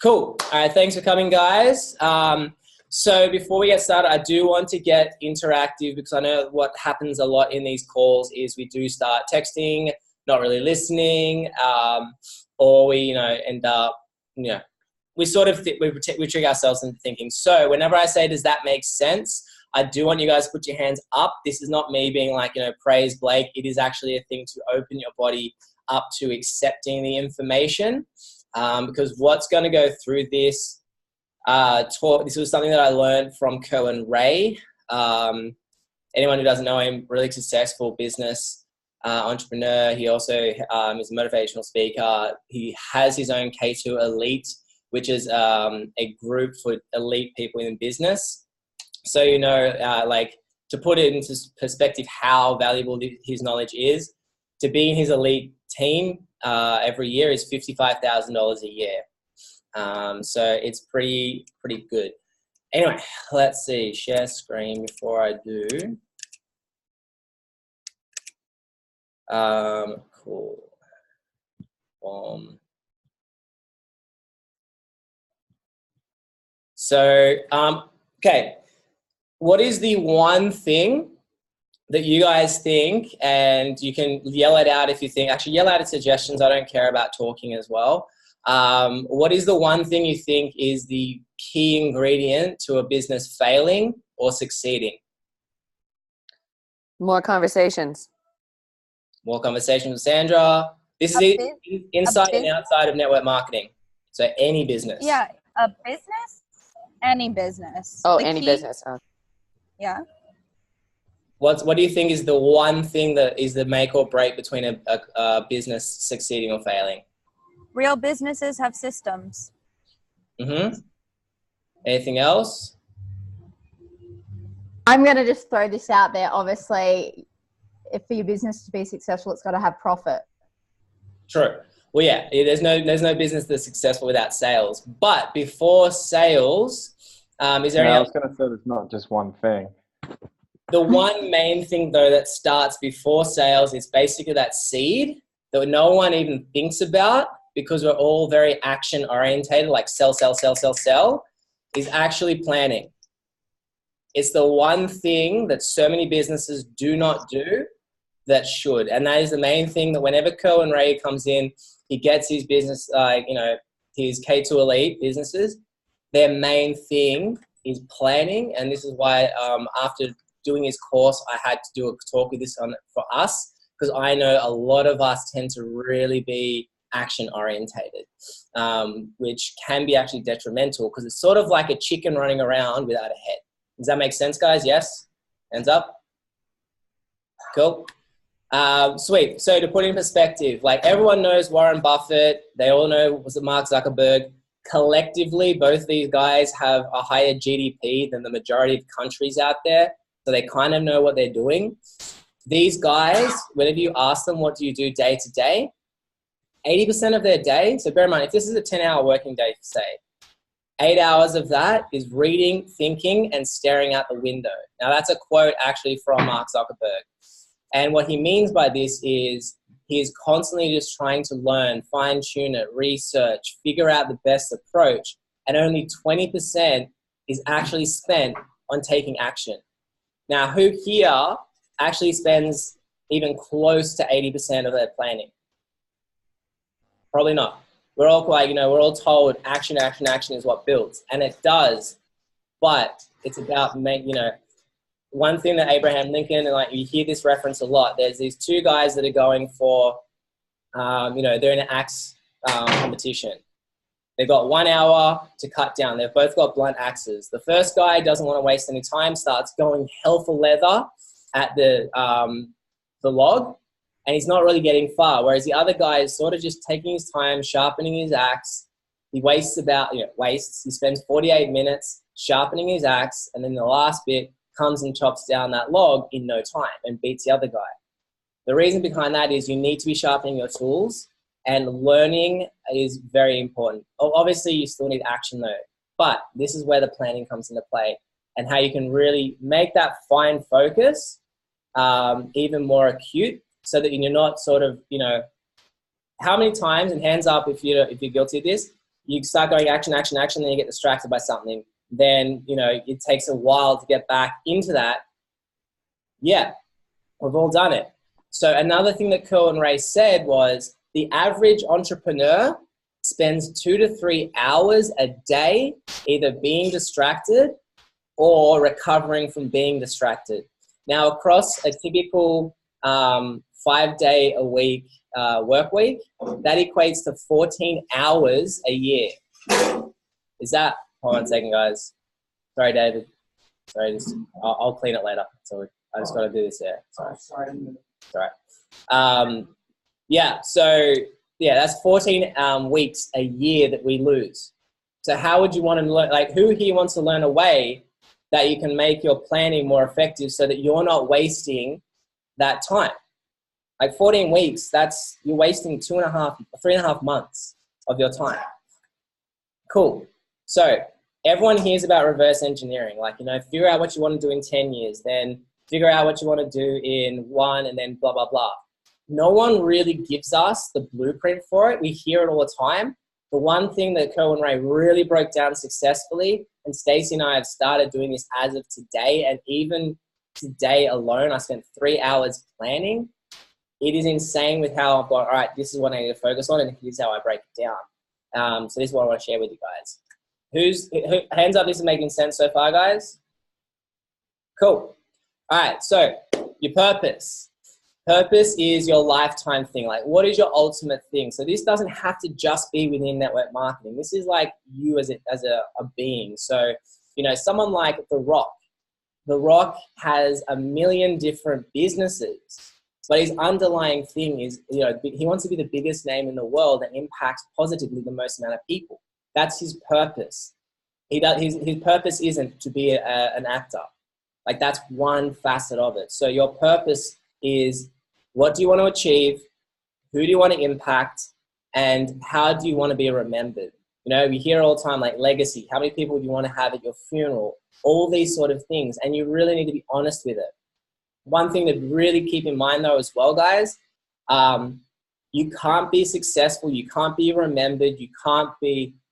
Cool. All right, thanks for coming, guys. So before we get started, I do want to get interactive because I know what happens a lot in these calls is we do start texting, not really listening, or we, end up, we sort of we trick ourselves into thinking. So whenever I say, does that make sense? I do want you guys to put your hands up. This is not me being like, praise Blake. It is actually a thing to open your body up to accepting the information. Because what's going to go through this talk, this was something that I learned from Kerwin. Anyone who doesn't know him, really successful business entrepreneur. He also is a motivational speaker. He has his own K2 Elite, which is a group for elite people in business. So, like to put it into perspective, how valuable his knowledge is, to be in his elite team every year is $55,000 a year. So it's pretty good. Anyway, let's see. Share screen before I do. Cool. So, okay. What is the one thing that you guys think, and you can yell it out if you think, actually yell out suggestions. I don't care about talking as well. What is the one thing you think is the key ingredient to a business failing or succeeding? More conversations. More conversations with Sandra. This is inside and outside of network marketing. So any business. Yeah, a business, any business. Oh, any business. Oh. Yeah. What do you think is the one thing that is the make or break between a business succeeding or failing? Real businesses have systems. Mm-hmm. Anything else? I'm going to just throw this out there. Obviously, if for your business to be successful, it's got to have profit. True. Well, yeah, there's no business that's successful without sales. But before sales, is there any I was going to say there's not just one thing. The one main thing, though, that starts before sales is basically that seed that no one even thinks about because we're all very action-orientated, like sell, is actually planning. It's the one thing that so many businesses do not do that should. And that is the main thing that whenever Kerwin comes in, he gets his business, his K2 Elite businesses, their main thing is planning. And this is why after doing his course, I had to do a talk with this for us because I know a lot of us tend to really be action orientated, which can be actually detrimental because it's sort of like a chicken running around without a head. Does that make sense, guys? Yes? Hands up. Cool. Sweet. So to put in perspective, like everyone knows Warren Buffett. They all know Mark Zuckerberg. Collectively, both these guys have a higher GDP than the majority of countries out there. So they kind of know what they're doing. These guys, whenever you ask them, what do you do day to day? 80% of their day, so bear in mind, if this is a 10-hour working day, say, 8 hours of that is reading, thinking, and staring out the window. Now, that's a quote actually from Mark Zuckerberg. And what he means by this is he's constantly just trying to learn, fine-tune it, research, figure out the best approach, and only 20% is actually spent on taking action. Now, who here actually spends even close to 80% of their planning? Probably not. We're all like, we're all told action is what builds. And it does. But it's about, one thing that Abraham Lincoln, and like you hear this reference a lot, there's these two guys that are going for, they're in an axe competition. They've got 1 hour to cut down. They've both got blunt axes. The first guy doesn't want to waste any time, starts going hell for leather at the log, and he's not really getting far. Whereas the other guy is sort of just taking his time, sharpening his axe. He wastes he spends 48 minutes sharpening his axe, and then the last bit comes and chops down that log in no time and beats the other guy. The reason behind that is you need to be sharpening your tools, and learning is very important. Obviously, you still need action though, but this is where the planning comes into play and how you can really make that fine focus even more acute so that you're not sort of, how many times, and hands up if you're guilty of this, you start going action, action, action, then you get distracted by something. Then, you know, it takes a while to get back into that. Yeah, we've all done it. So another thing that Kerwin Ray said was the average entrepreneur spends 2 to 3 hours a day either being distracted or recovering from being distracted. Now, across a typical 5-day-a-week work week, that equates to 14 hours a year. Is that, hold on a second, guys. Sorry, David. Sorry, I'll clean it later. So I just got to do this there. Sorry. Sorry. Yeah, so yeah, that's 14 weeks a year that we lose. So how would you want to learn, like who here wants to learn a way that you can make your planning more effective so that you're not wasting that time? Like 14 weeks, you're wasting 3.5 months of your time. Cool. So everyone hears about reverse engineering. Like, you know, figure out what you want to do in 10 years, then figure out what you want to do in 1, and then blah, blah, blah. No one really gives us the blueprint for it. We hear it all the time. The one thing that Kerwin Ray really broke down successfully, and Stacey and I have started doing this as of today, and even today alone, I spent 3 hours planning. It is insane with how I've got, all right, this is what I need to focus on, and here's how I break it down. So this is what I want to share with you guys. Hands up, this is making sense so far, guys? Cool. All right, so your purpose. Purpose is your lifetime thing. Like, what is your ultimate thing? So this doesn't have to just be within network marketing. This is like you as a being. So, you know, someone like The Rock. The Rock has 1 million different businesses, but his underlying thing is, you know, he wants to be the biggest name in the world and impact positively the most amount of people. That's his purpose. His purpose isn't to be an actor. Like, that's one facet of it. So your purpose is, what do you want to achieve? Who do you want to impact? And how do you want to be remembered? You know, we hear all the time, like legacy. How many people do you want to have at your funeral? All these sort of things. And you really need to be honest with it. One thing to really keep in mind though as well, guys, you can't be successful. You can't be remembered. You can't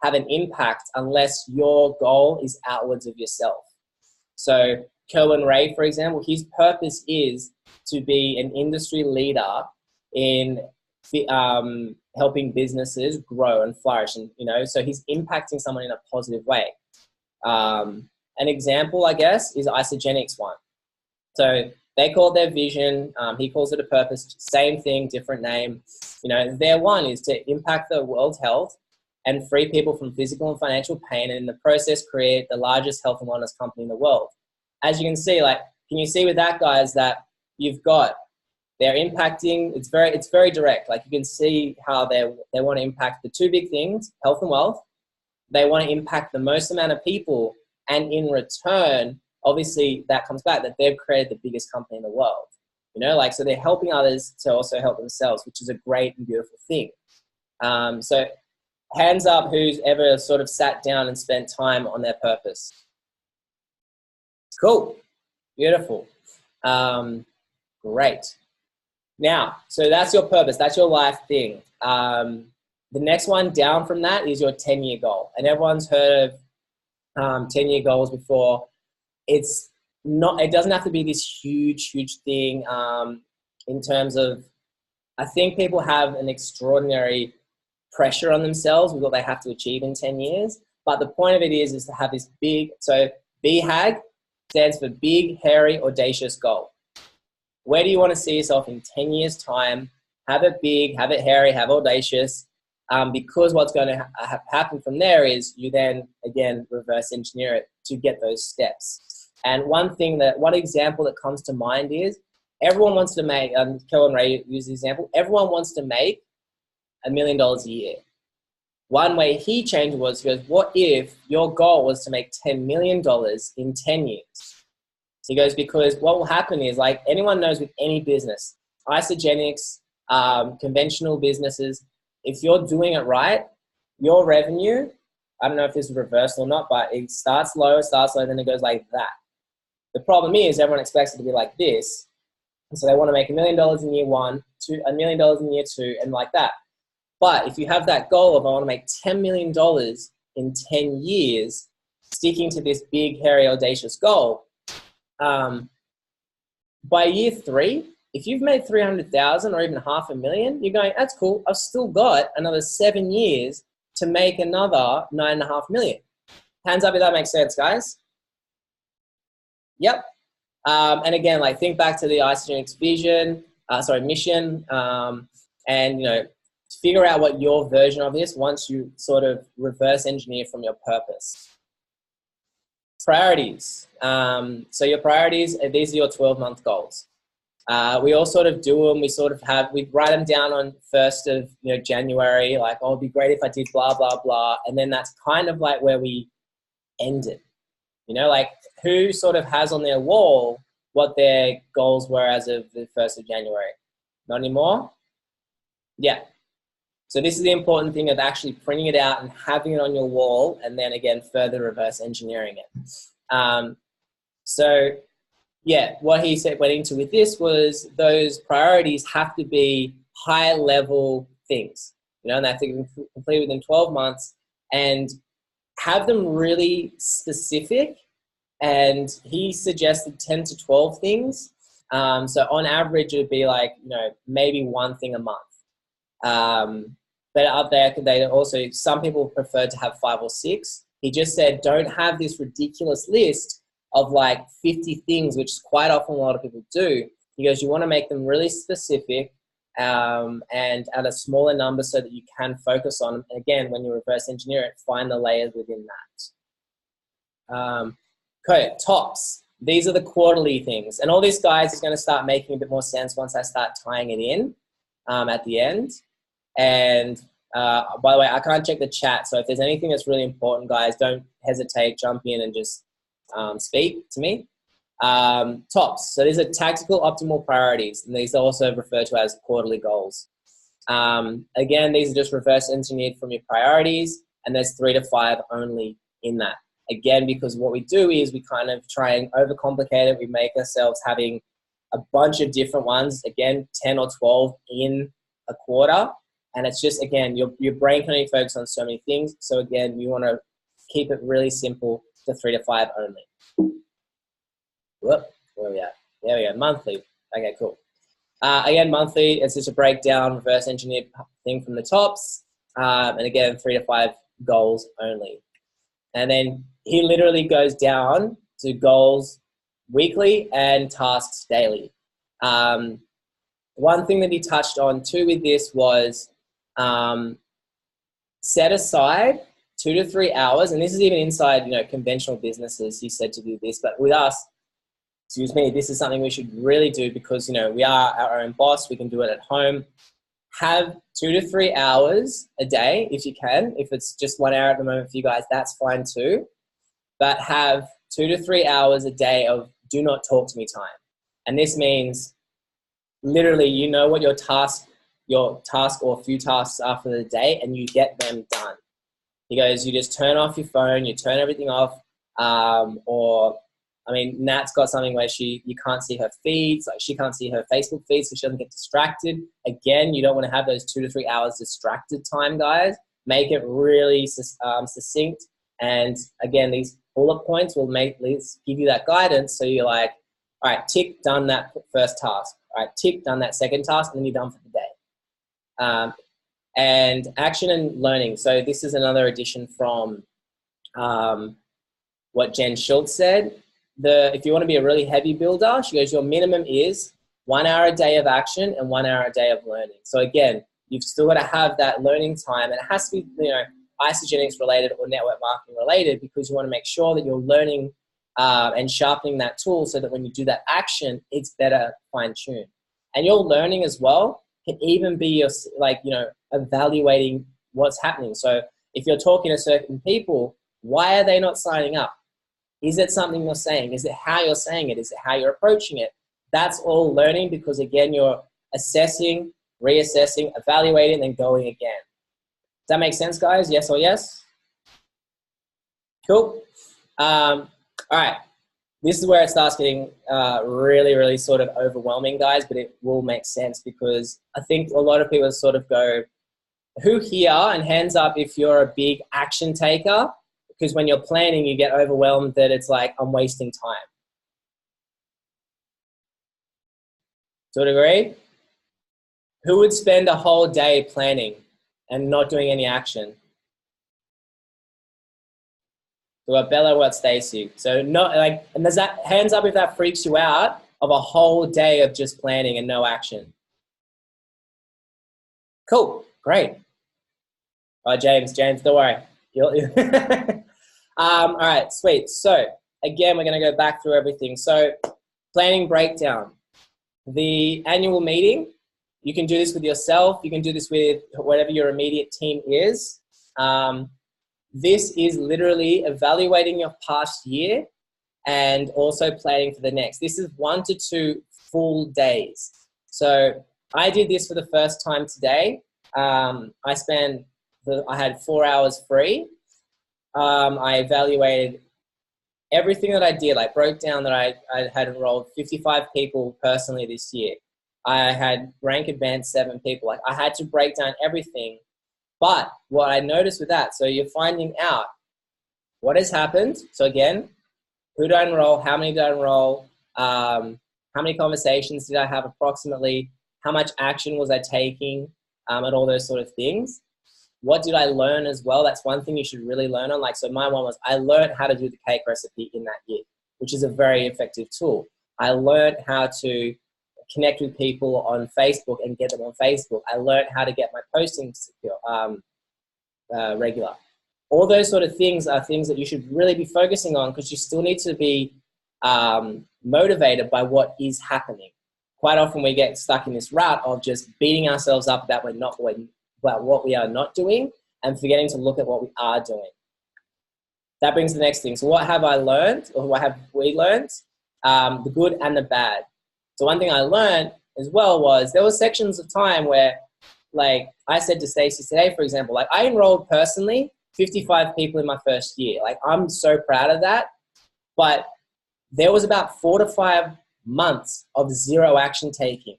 have an impact unless your goal is outwards of yourself. So Kerwin Ray, for example, his purpose is to be an industry leader in helping businesses grow and flourish. And, you know, so he's impacting someone in a positive way. An example, I guess, is Isogenics one. So they call it their vision. He calls it a purpose. Same thing, different name. You know, their one is to impact the world's health and free people from physical and financial pain, and in the process create the largest health and wellness company in the world. As you can see, like, can you see with that, guys, that they're impacting, it's very direct. Like, you can see how they want to impact the two big things, health and wealth. They want to impact the most amount of people, and in return, obviously that comes back that they've created the biggest company in the world. You know, like, so they're helping others to also help themselves, which is a great and beautiful thing. So hands up who's ever sort of sat down and spent time on their purpose. Cool. Beautiful. Great. Now, so that's your purpose. That's your life thing. The next one down from that is your 10-year goal. And everyone's heard of 10-year goals before. It doesn't have to be this huge thing in terms of, I think people have an extraordinary pressure on themselves with what they have to achieve in 10 years. But the point of it is to have this big, so BHAG stands for big, hairy, audacious goal. Where do you want to see yourself in 10 years' time? Have it big, have it hairy, have audacious, because what's going to happen from there is you then, again, reverse engineer it to get those steps. And one example that comes to mind is everyone wants to make, Kerwin Ray used the example, everyone wants to make $1 million a year. One way he changed was, he goes, what if your goal was to make $10 million in 10 years? So he goes, because what will happen is, like anyone knows with any business, Isogenics, conventional businesses, if you're doing it right, your revenue, I don't know if this is reversed or not, but it starts low, then it goes like that. The problem is everyone expects it to be like this. And so they want to make $1 million in year one, $1 million in year two, and like that. But if you have that goal of I want to make $10 million in 10 years, sticking to this big, hairy, audacious goal, by year 3, if you've made 300,000 or even $500,000, you're going, that's cool. I've still got another 7 years to make another $9.5 million. Hands up if that makes sense, guys. Yep. And again, like think back to the Isogenics mission, and figure out what your version of this once you sort of reverse engineer from your purpose. Priorities. So your priorities, these are your 12-month goals. We all sort of do them. We write them down on 1st of January, like, oh, it'd be great if I did blah, blah, blah. And then that's kind of like where we end it. Like who sort of has on their wall what their goals were as of the 1st of January? Not anymore? Yeah. So this is the important thing of actually printing it out and having it on your wall, and then again, further reverse engineering it. So yeah, what he said went into with this was those priorities have to be high level things, and they have to be complete within 12 months and have them really specific. And he suggested 10 to 12 things. So on average, it would be like, maybe one thing a month. But up there, they also, some people prefer to have 5 or 6. He just said, don't have this ridiculous list of like 50 things, which is quite often a lot of people do. He goes, you want to make them really specific and at a smaller number so that you can focus on them. And again, when you reverse engineer it, find the layers within that. Okay, tops. These are the quarterly things. And all this, guys, is going to start making a bit more sense once I start tying it in at the end. And by the way, I can't check the chat. So if there's anything that's really important, guys, don't hesitate, jump in and just speak to me. Tops. So these are tactical optimal priorities. And these are also referred to as quarterly goals. Again, these are just reverse engineered from your priorities. And there's 3 to 5 only in that. Again, because what we do is we kind of try and overcomplicate it. We make ourselves having a bunch of different ones, again, 10 or 12 in a quarter. And it's just, again, your brain can only focus on so many things. So again, you want to keep it really simple to 3 to 5 only. Whoop, where are we at? There we go, monthly. Okay, cool. Again, monthly, it's just a breakdown, reverse engineered thing from the tops. And again, 3 to 5 goals only. And then he literally goes down to goals weekly and tasks daily. One thing that he touched on too with this was set aside 2 to 3 hours, and this is even inside conventional businesses. He said to do this, but with us, this is something we should really do because we are our own boss. We can do it at home. Have 2 to 3 hours a day if you can. If it's just 1 hour at the moment for you guys, that's fine too. But have 2 to 3 hours a day of do not talk to me time. And this means literally what your task or a few tasks are for the day, and you get them done. He goes, you just turn off your phone, you turn everything off, Nat's got something where you can't see her feeds, like she can't see her Facebook feeds, so she doesn't get distracted. Again, you don't want to have those 2 to 3 hours distracted time, guys. Make it really succinct. And again, these bullet points will give you that guidance. So you're like, all right, tick, done that first task. All right, tick, done that second task, and then you're done for the day. And action and learning. So this is another addition from what Jen Schultz said. If you want to be a really heavy builder, she goes, your minimum is 1 hour a day of action and 1 hour a day of learning. So again, you've still got to have that learning time, and it has to be, Isogenics related or network marketing related, because you want to make sure that you're learning and sharpening that tool so that when you do that action, it's better fine-tuned. And your learning as well can even be your, evaluating what's happening. So if you're talking to certain people, why are they not signing up? Is it something you're saying? Is it how you're saying it? Is it how you're approaching it? That's all learning, because again, you're assessing, reassessing, evaluating, and going again. Does that make sense, guys? Yes or yes? Cool. All right. This is where it starts getting really, really sort of overwhelming, guys, but it will make sense, because I think a lot of people sort of go, Who here, and hands up if you're a big action taker, because when you're planning, you get overwhelmed that it's like, I'm wasting time. To a degree? Who would spend a whole day planning and not doing any action? So what Bella, what Stacy? So not like, and does that, hands up if that freaks you out of a whole day of just planning and no action? Cool, great. Oh, James, don't worry. All right, sweet. So again, we're going to go back through everything. So planning breakdown. The annual meeting, you can do this with yourself. You can do this with whatever your immediate team is. This is literally evaluating your past year and also planning for the next. This is 1 to 2 full days. So I did this for the first time today. I had 4 hours free. I evaluated everything that I did. I broke down that I had enrolled 55 people personally this year. I had rank advanced 7 people. Like, I had to break down everything. But what I noticed with that, so you're finding out what has happened. So again, who did I enroll? How many did I enroll? How many conversations did I have approximately? How much action was I taking? And all those sort of things. What did I learn as well? That's one thing you should really learn on. Like, so my one was, I learned how to do the cake recipe in that year, which is a very effective tool. I learned how to connect with people on Facebook and get them on Facebook. I learned how to get my posting secure, regular. All those sort of things are things that you should really be focusing on, because you still need to be motivated by what is happening. Quite often we get stuck in this rut of just beating ourselves up that about what we are not doing and forgetting to look at what we are doing. That brings the next thing. So what have I learned, or what have we learned? The good and the bad. So one thing I learned as well was there were sections of time where, like I said to Stacey today, for example, like I enrolled personally 55 people in my first year. Like, I'm so proud of that. But there was about 4 to 5 months of zero action taking.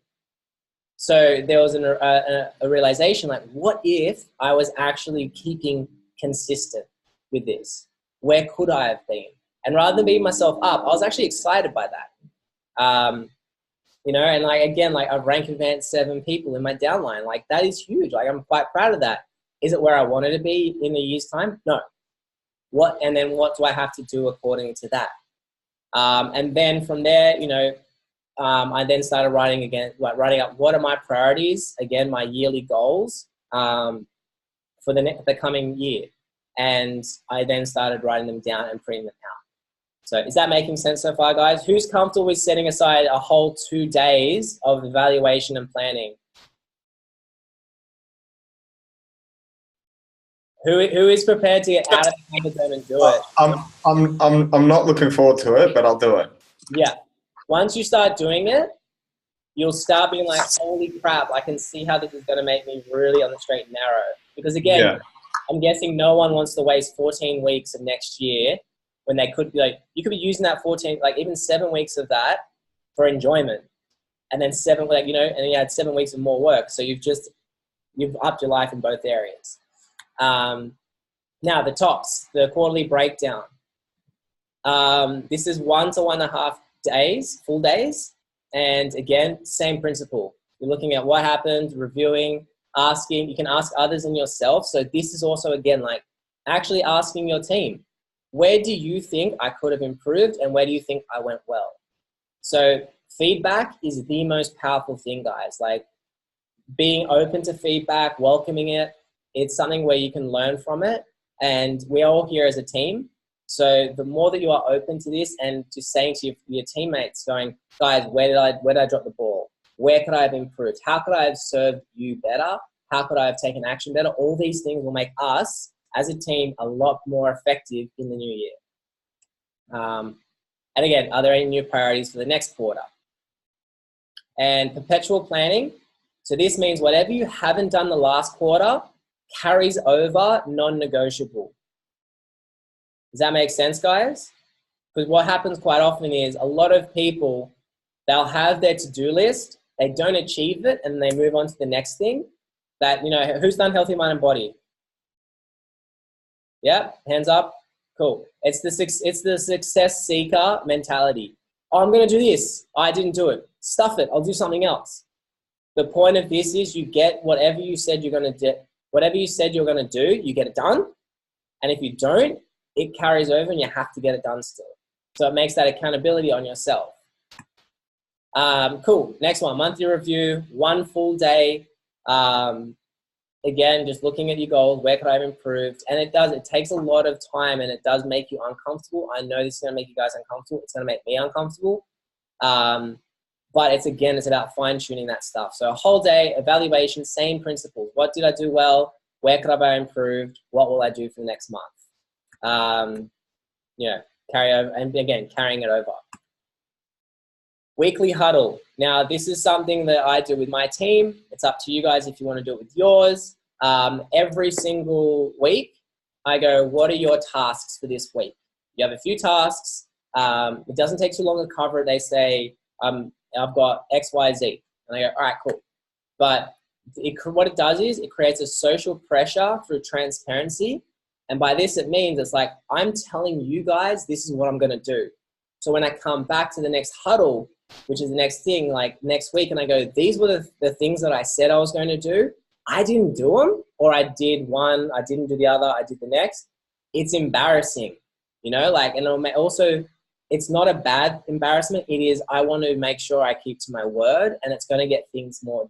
So there was a realization, like, what if I was actually keeping consistent with this? Where could I have been? And rather than beating myself up, I was actually excited by that. You know, and like, again, like I've rank advanced 7 people in my downline. Like, that is huge. Like, I'm quite proud of that. Is it where I wanted to be in a year's time? No. And then what do I have to do according to that? And then from there, you know, I then started writing up what are my priorities, again, my yearly goals for the coming year. And I then started writing them down and printing them out. So is that making sense so far, guys? Who's comfortable with setting aside a whole 2 days of evaluation and planning? Who is prepared to get out of the comfort zone and do it? I'm not looking forward to it, but I'll do it. Yeah. Once you start doing it, you'll start being like, holy crap, I can see how this is going to make me really on the straight and narrow. Because again, I'm guessing no one wants to waste 14 weeks of next year when they could be like, you could be using that 14, like even 7 weeks of that for enjoyment. And then 7, like, you know, and then you had 7 weeks of more work. So you've upped your life in both areas. Now the tops, the quarterly breakdown. This is 1 to 1.5 days, full days. And again, same principle. You're looking at what happened, reviewing, asking. You can ask others and yourself. So this is also, again, like actually asking your team, where do you think I could have improved and where do you think I went well? So feedback is the most powerful thing, guys. Like, being open to feedback, welcoming it. It's something where you can learn from it. And we're all here as a team. So the more that you are open to this and to saying to your teammates, going, guys, where did I drop the ball? Where could I have improved? How could I have served you better? How could I have taken action better? All these things will make us as a team a lot more effective in the new year. And again, are there any new priorities for the next quarter? And perpetual planning. So this means whatever you haven't done the last quarter carries over, non-negotiable. Does that make sense, guys? Because what happens quite often is a lot of people, they'll have their to-do list, they don't achieve it, and they move on to the next thing. That, who's done Healthy Mind and Body? Yeah, hands up. Cool. It's the success seeker mentality. Oh, I'm going to do this. I didn't do it. Stuff it. I'll do something else. The point of this is you get whatever you said you're going to do. Whatever you said you're going to do, you get it done. And if you don't, it carries over and you have to get it done still. So it makes that accountability on yourself. Cool. Next one, monthly review, 1 full day. Again, just looking at your goals, where could I have improved? And it takes a lot of time and it does make you uncomfortable. I know this is going to make you guys uncomfortable. It's going to make me uncomfortable. But it's about fine tuning that stuff. So a whole day, evaluation, same principles. What did I do well? Where could I have improved? What will I do for the next month? Carry over, and again, carrying it over. Weekly huddle. Now, this is something that I do with my team. It's up to you guys if you want to do it with yours. Every single week, I go, what are your tasks for this week? You have a few tasks. It doesn't take too long to cover it. They say, I've got X, Y, Z. And I go, all right, cool. But what it does is it creates a social pressure through transparency. And by this, it means it's like, I'm telling you guys, this is what I'm going to do. So when I come back to the next huddle, which is the next thing, like next week, and I go, these were the things that I said I was going to do. I didn't do them, or I did one, I didn't do the other, I did the next. It's embarrassing, and also it's not a bad embarrassment. It is, I want to make sure I keep to my word, and it's going to get things more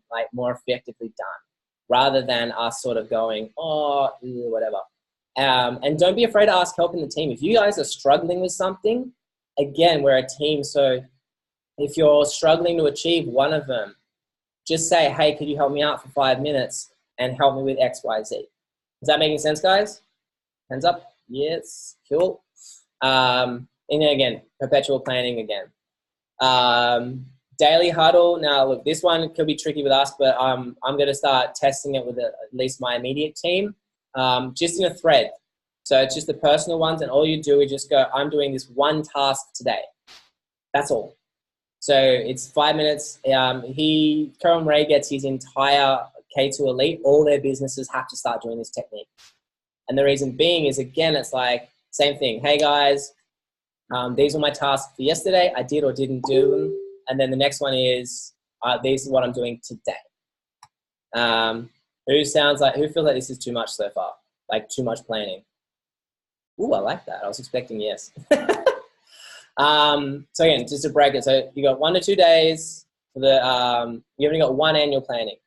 effectively done rather than us sort of going, whatever. And don't be afraid to ask help in the team. If you guys are struggling with something, again, we're a team. So if you're struggling to achieve one of them, just say, hey, could you help me out for 5 minutes and help me with X, Y, Z? Is that making sense, guys? Hands up. Yes. Cool. And then again, perpetual planning again. Daily huddle. Now, look, this one could be tricky with us, but I'm going to start testing it with at least my immediate team, just in a thread. So it's just the personal ones, and all you do is just go, I'm doing this one task today. That's all. So it's 5 minutes. Kerwin Ray gets his entire K2 Elite. All their businesses have to start doing this technique. And the reason being is, again, it's like, same thing. Hey, guys, these were my tasks for yesterday. I did or didn't do them. And then the next one is, these are what I'm doing today. Who feels like this is too much so far? Like too much planning? Ooh, I like that. I was expecting yes. So again, just to break it. So you got 1 to 2 days for you've only got 1 annual planning.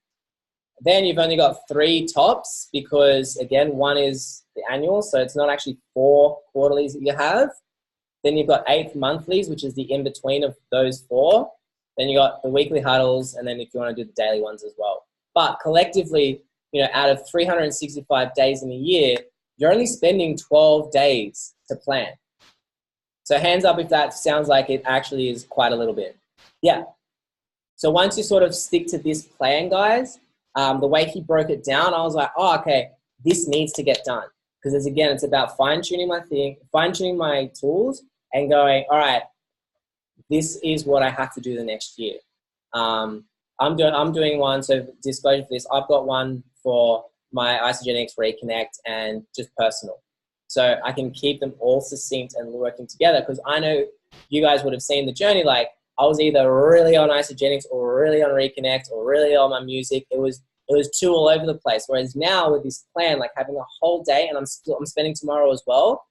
Then you've only got 3 tops because, again, 1 is the annual. So it's not actually 4 quarterlies that you have. Then you've got 8 monthlies, which is the in-between of those 4. Then you got the weekly huddles. And then if you want to do the daily ones as well. But collectively, out of 365 days in a year, you're only spending 12 days to plan. So hands up if that sounds like it actually is quite a little bit. Yeah. So once you sort of stick to this plan, guys, the way he broke it down, I was like, oh, okay, this needs to get done. Because again, it's about fine-tuning my tools and going, all right, this is what I have to do the next year. I'm doing one, so disclosure for this, I've got one for my Isogenics Reconnect and just personal. So I can keep them all succinct and working together, because I know you guys would have seen the journey. Like, I was either really on Isogenics or really on Reconnect or really on my music. It was too all over the place. Whereas now with this plan, like having a whole day, and I'm spending tomorrow as well,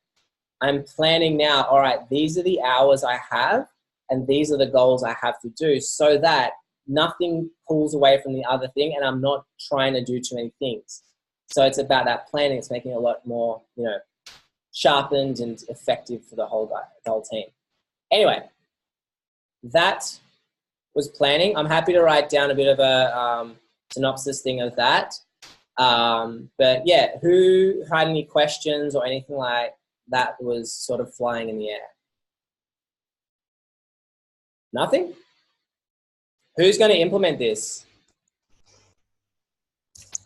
I'm planning now, all right, these are the hours I have and these are the goals I have to do, so that nothing pulls away from the other thing and I'm not trying to do too many things. So it's about that planning. It's making it a lot more, sharpened and effective for the whole team. Anyway, that was planning. I'm happy to write down a bit of a synopsis thing of that. But yeah, who had any questions or anything like that was sort of flying in the air? Nothing? Who's going to implement this?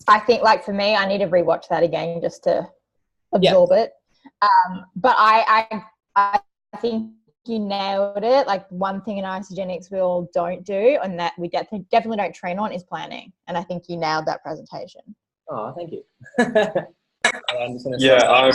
I think, like, for me, I need to rewatch that again just to absorb it. But I think you nailed it. Like one thing in Isogenics we all don't do, and that we definitely don't train on, is planning. And I think you nailed that presentation. Oh, thank you. I'm just gonna Yeah, I'm